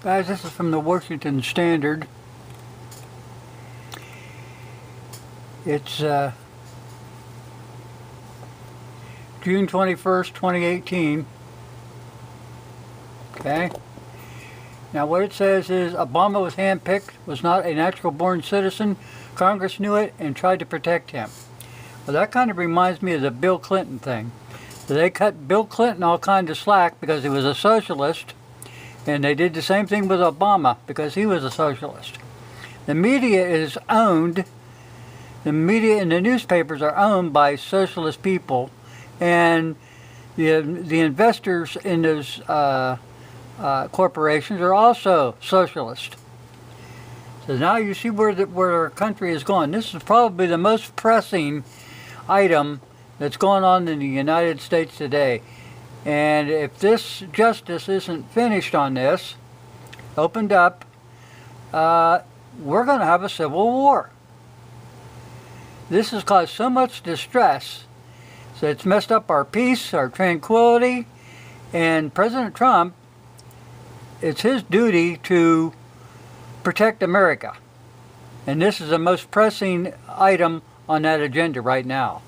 Guys, this is from the Washington Standard. It's June 21st, 2018. Okay. Now what it says is Obama was handpicked, was not a natural-born citizen. Congress knew it and tried to protect him. Well, that kind of reminds me of the Bill Clinton thing. They cut Bill Clinton all kinds of slack because he was a socialist, and they did the same thing with Obama because he was a socialist. The media is owned, the media and the newspapers are owned by socialist people, and the investors in those corporations are also socialist. So now you see where our country is going. This is probably the most pressing item that's going on in the United States today. And if this justice isn't finished on this, opened up, we're going to have a civil war. This has caused so much distress, so it's messed up our peace, our tranquility, and President Trump, it's his duty to protect America. And this is the most pressing item on that agenda right now.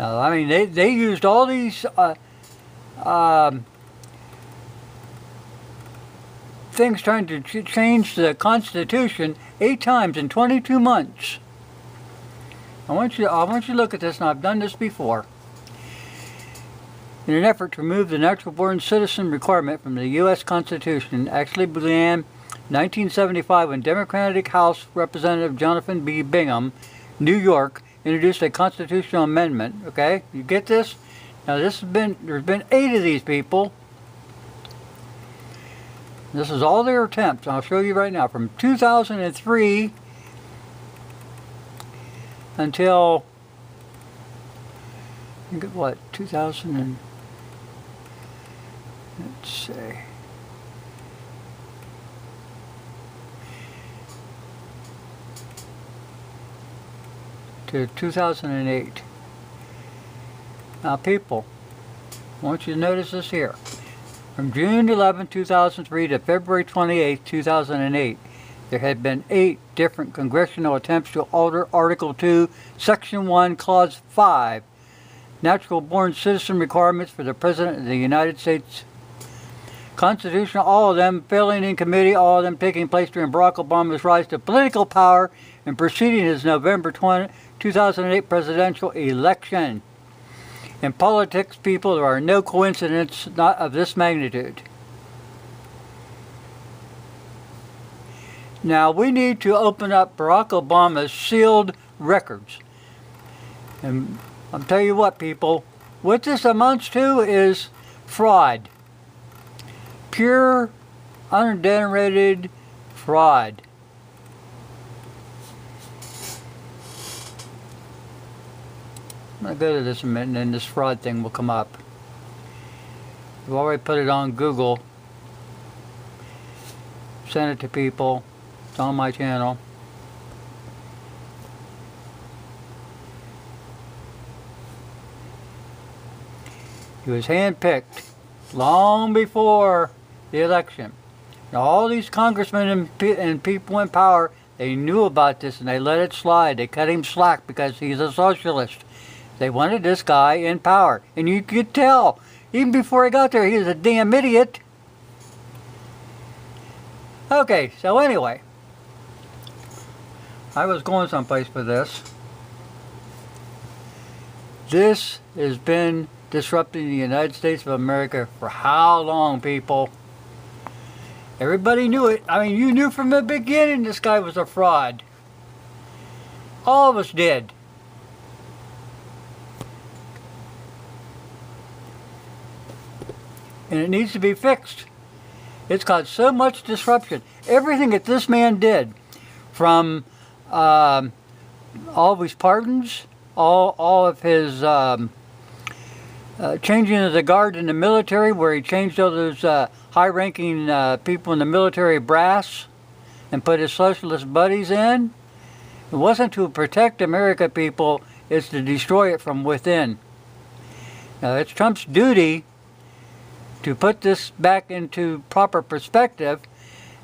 I mean, they used all these things trying to change the Constitution 8 times in 22 months. I want you to look at this, and I've done this before. In an effort to remove the natural-born citizen requirement from the U.S. Constitution, actually began in 1975 when Democratic House Representative Jonathan B. Bingham, New York, introduced a constitutional amendment. Okay, you get this? Now there's been 8 of these people. This is all their attempts. I'll show you right now. From 2003 until, I think what, 2000 and, let's see. To 2008. Now people, I want you to notice this here. From June 11, 2003 to February 28, 2008, there had been 8 different congressional attempts to alter Article 2, Section 1, Clause 5, natural-born citizen requirements for the President of the United States Constitution, all of them failing in committee, all of them taking place during Barack Obama's rise to political power and preceding his November 2008 presidential election. In politics, people, there are no coincidences not of this magnitude. Now, we need to open up Barack Obama's sealed records. And I'll tell you what, people, what this amounts to is fraud. Pure, unadulterated fraud. I'm going to go to this in a minute, and then this fraud thing will come up. I've already put it on Google. Sent it to people. It's on my channel. He was handpicked long before the election. Now, all these congressmen and people in power, they knew about this and they let it slide. They cut him slack because he's a socialist. They wanted this guy in power. And you could tell, even before he got there, he was a damn idiot. Okay, so anyway, I was going someplace with this. This has been disrupting the United States of America for how long, people? Everybody knew it. I mean, you knew from the beginning this guy was a fraud. All of us did. And it needs to be fixed. It's caused so much disruption. Everything that this man did, from all of his pardons, all of his changing of the guard in the military, where he changed all those high-ranking people in the military brass and put his socialist buddies in. It wasn't to protect America, people. It's to destroy it from within. Now, it's Trump's duty to put this back into proper perspective,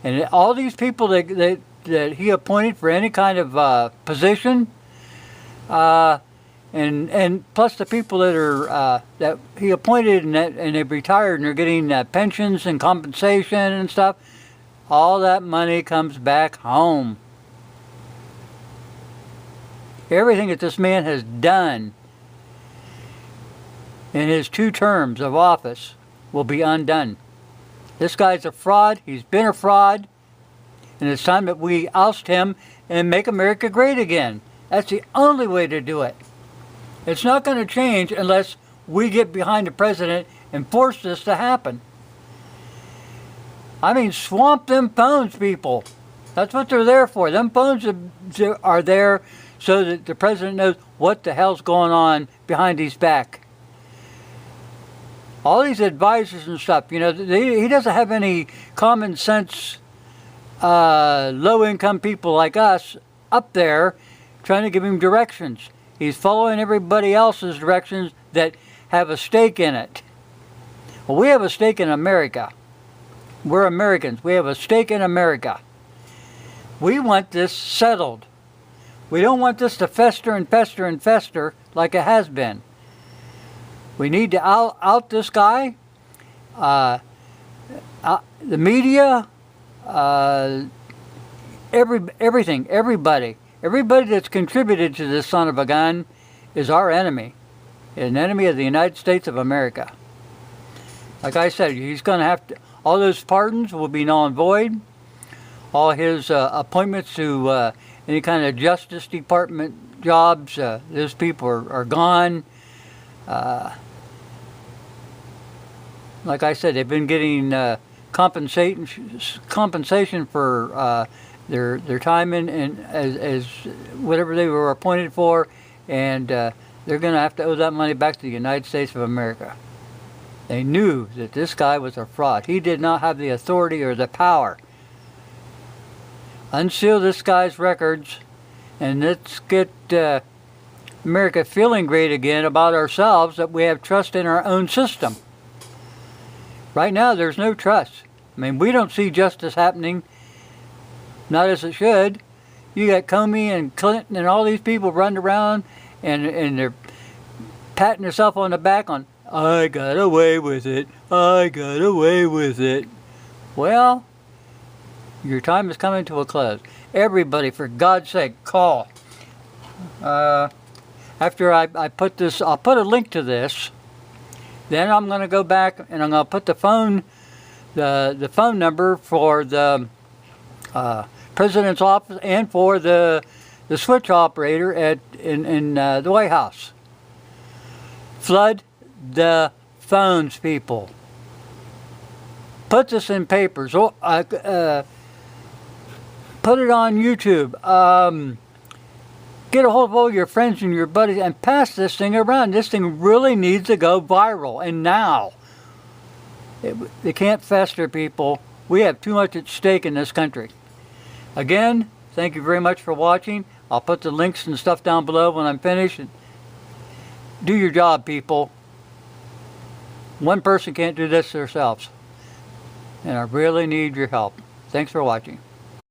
and all these people that he appointed for any kind of position, and plus the people that are that he appointed and they've retired and they're getting pensions and compensation and stuff, all that money comes back home. Everything that this man has done in his 2 terms of office will be undone. This guy's a fraud. He's been a fraud. And it's time that we oust him and make America great again. That's the only way to do it. It's not going to change unless we get behind the president and force this to happen. I mean, swamp them phones, people. That's what they're there for. Them phones are there so that the president knows what the hell's going on behind his back. All these advisors and stuff, you know, he doesn't have any common sense low-income people like us up there trying to give him directions. He's following everybody else's directions that have a stake in it. Well, we have a stake in America. We're Americans. We have a stake in America. We want this settled. We don't want this to fester and fester and fester like it has been. We need to out this guy. The media, everything, everybody that's contributed to this son of a gun is our enemy. An enemy of the United States of America. Like I said, he's going to have to, all those pardons will be null and void. All his appointments to any kind of Justice Department jobs, those people are gone. Like I said, they've been getting compensation for their time in as whatever they were appointed for, and they're going to have to owe that money back to the United States of America. They knew that this guy was a fraud. He did not have the authority or the power. Unseal this guy's records, and let's get America feeling great again about ourselves, that we have trust in our own system. Right now, there's no trust. I mean, we don't see justice happening, not as it should. You got Comey and Clinton and all these people running around, and they're patting themselves on the back on, I got away with it, I got away with it. Well, your time is coming to a close. Everybody, for God's sake, call. After I put this, I'll put a link to this. Then I'm going to go back and I'm going to put the phone number for the president's office and for the switch operator in the White House. Flood the phones, people. Put this in papers. Put it on YouTube. Get a hold of all your friends and your buddies and pass this thing around. This thing really needs to go viral, and now. They can't fester, people. We have too much at stake in this country. Again, thank you very much for watching. I'll put the links and stuff down below when I'm finished. Do your job, people. One person can't do this themselves. And I really need your help. Thanks for watching.